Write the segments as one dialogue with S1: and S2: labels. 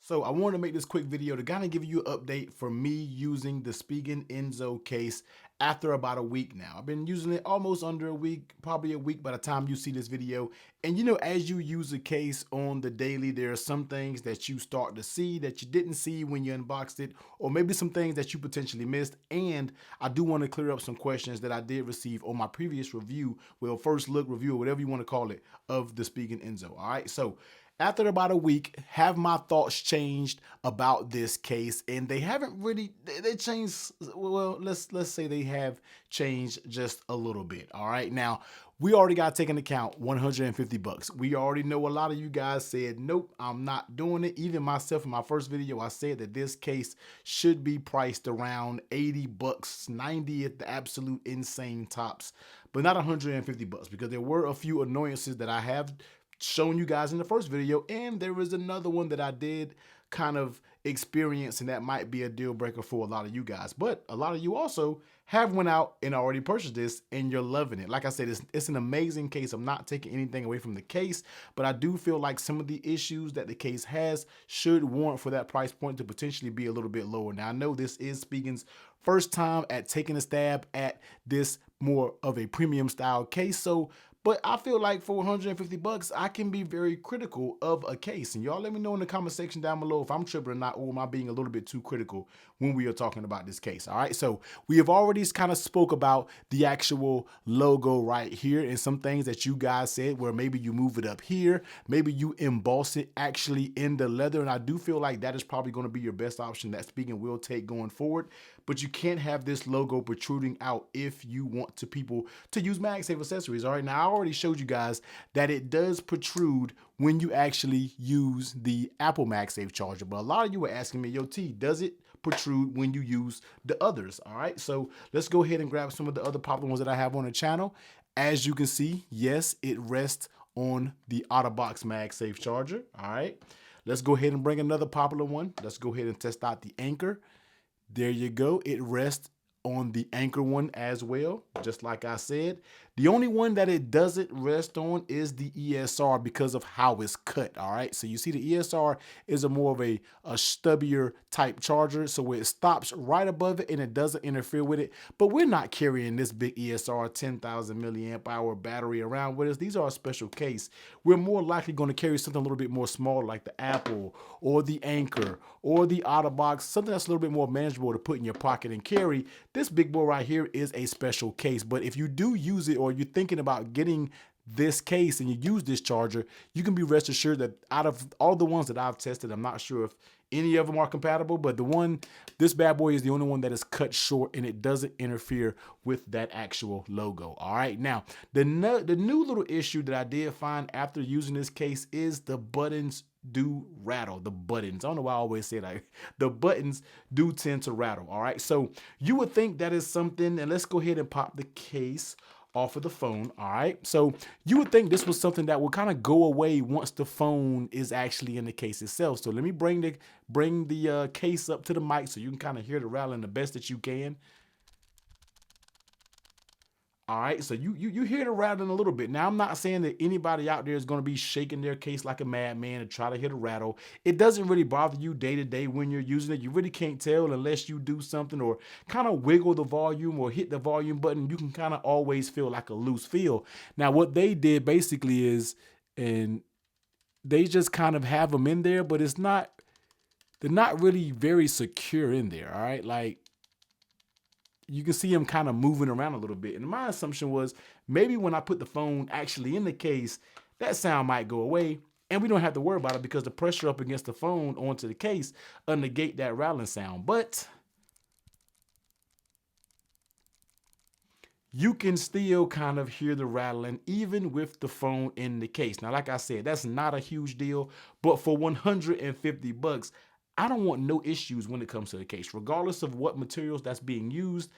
S1: So I wanted to make this quick video to kind of give you an update for me using the Spigen Enzo case after about a week now. I've been using it almost under a week, probably a week by the time you see this video. And as you use a case on the daily, there are some things that you start to see that you didn't see when you unboxed it, or maybe some things that you potentially missed. And I do want to clear up some questions that I did receive on my previous review, well, first look review, or whatever you want to call it, of the Spigen Enzo. All right, so after about a week, have my thoughts changed about this case? And they haven't really, they changed, well, let's say they have changed just a little bit. All right, now we already got to take into account 150 bucks. We already know a lot of you guys said, nope, I'm not doing it. Even myself in my first video, I said that this case should be priced around 80 bucks, 90 at the absolute insane tops, but not 150 bucks, because there were a few annoyances that I have shown you guys in the first video, and there is another one that I did kind of experience, and that might be a deal breaker for a lot of you guys. But a lot of you also have went out and already purchased this, and you're loving it. Like I said, it's an amazing case. I'm not taking anything away from the case, but I do feel like some of the issues that the case has should warrant for that price point to potentially be a little bit lower. Now, I know this is Spigen's first time at taking a stab at this more of a premium style case, but I feel like for 150 bucks, I can be very critical of a case. And y'all let me know in the comment section down below if I'm tripping or not, or am I being a little bit too critical when we are talking about this case. All right, so we have already kind of spoke about the actual logo right here and some things that you guys said where maybe you move it up here, maybe you emboss it actually in the leather. And I do feel like that is probably going to be your best option that Spigen will take going forward. But you can't have this logo protruding out if you want people to use MagSafe accessories. All right, now I already showed you guys that it does protrude when you actually use the Apple MagSafe charger. But a lot of you were asking me, yo, T, does it protrude when you use the others? All right, so let's go ahead and grab some of the other popular ones that I have on the channel. As you can see, yes, it rests on the out-of-box MagSafe charger. All right, let's go ahead and bring another popular one. Let's go ahead and test out the Anchor. There you go. It rests on the Anchor one as well, just like I said. The only one that it doesn't rest on is the ESR because of how it's cut. All right, so you see the ESR is a more of a stubbier type charger, so it stops right above it and it doesn't interfere with it. But we're not carrying this big ESR 10,000 milliamp hour battery around with us. These are a special case. We're more likely going to carry something a little bit more smaller, like the Apple or the Anchor or the out-of-box, something that's a little bit more manageable to put in your pocket and carry. This big boy right here is a special case. But if you do use it, or you're thinking about getting this case and you use this charger, you can be rest assured that out of all the ones that I've tested, I'm not sure if any of them are compatible, but this bad boy is the only one that is cut short and it doesn't interfere with that actual logo. All right, now the new little issue that I did find after using this case is the buttons do rattle. The buttons, I don't know why I always say that. The buttons do tend to rattle. All right, so you would think that is something, and let's go ahead and pop the case off of the phone. All right, so you would think this was something that would kind of go away once the phone is actually in the case itself. So let me bring the case up to the mic so you can kind of hear the rattling the best that you can. All right, so you hear the rattling a little bit. Now, I'm not saying that anybody out there is going to be shaking their case like a madman to try to hit a rattle. It doesn't really bother you day to day when you're using it. You really can't tell unless you do something or kind of wiggle the volume or hit the volume button. You can kind of always feel like a loose feel. Now, what they did basically is, and they just kind of have them in there, but they're not really very secure in there. All right, like, you can see them kind of moving around a little bit. And my assumption was maybe when I put the phone actually in the case, that sound might go away and we don't have to worry about it because the pressure up against the phone onto the case will negate that rattling sound. But you can still kind of hear the rattling even with the phone in the case. Now, like I said, that's not a huge deal, but for 150 bucks, I don't want no issues when it comes to the case. Regardless of what materials that's being used,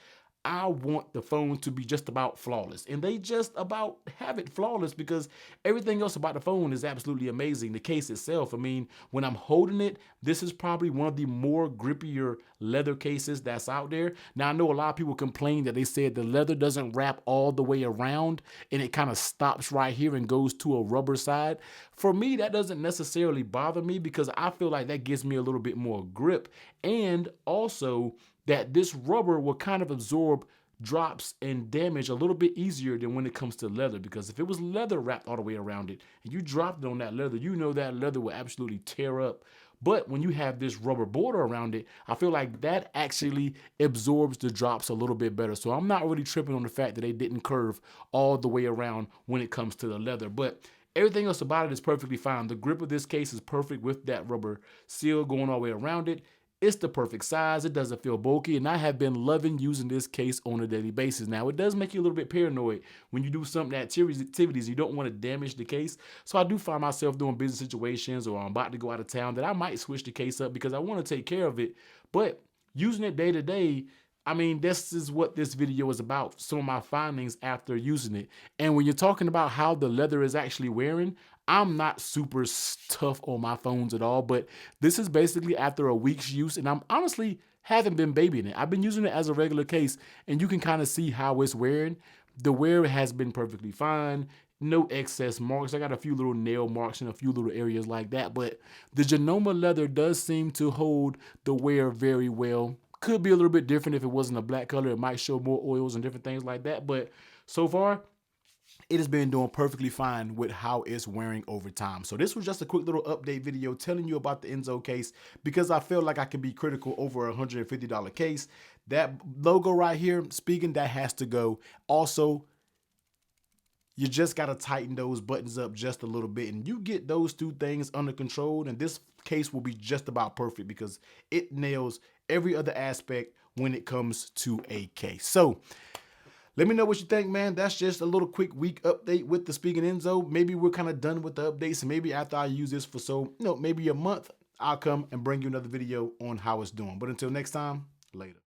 S1: I want the phone to be just about flawless, and they just about have it flawless because everything else about the phone is absolutely amazing. The case itself, I mean, when I'm holding it, this is probably one of the more grippier leather cases that's out there. Now, I know a lot of people complain that they said the leather doesn't wrap all the way around and it kind of stops right here and goes to a rubber side. For me, that doesn't necessarily bother me because I feel like that gives me a little bit more grip, and also that this rubber will kind of absorb drops and damage a little bit easier than when it comes to leather, because if it was leather wrapped all the way around it and you dropped it on that leather, you know that leather will absolutely tear up. But when you have this rubber border around it, I feel like that actually absorbs the drops a little bit better. So I'm not really tripping on the fact that they didn't curve all the way around when it comes to the leather. But everything else about it is perfectly fine. The grip of this case is perfect with that rubber seal going all the way around it. It's the perfect size. It doesn't feel bulky, and I have been loving using this case on a daily basis. Now, it does make you a little bit paranoid when you do some activities. You don't want to damage the case. So I do find myself doing business situations, or I'm about to go out of town, that I might switch the case up because I want to take care of it. But using it day to day, I mean, this is what this video is about, some of my findings after using it. And when you're talking about how the leather is actually wearing, I'm not super tough on my phones at all, but this is basically after a week's use, and I'm honestly haven't been babying it. I've been using it as a regular case, and you can kind of see how it's wearing. The wear has been perfectly fine. No excess marks. I got a few little nail marks in a few little areas like that, but the Genoma leather does seem to hold the wear very well. Could be a little bit different if it wasn't a black color. It might show more oils and different things like that, but so far, it has been doing perfectly fine with how it's wearing over time. So this was just a quick little update video telling you about the Enzo case because I feel like I can be critical over a $150 case. That logo right here, Spigen, that has to go. Also, you just got to tighten those buttons up just a little bit, and you get those two things under control, and this case will be just about perfect because it nails every other aspect when it comes to a case. So let me know what you think, man. That's just a little quick week update with the Spigen Enzo. Maybe we're kind of done with the updates, and maybe after I use this for maybe a month, I'll come and bring you another video on how it's doing. But until next time, later.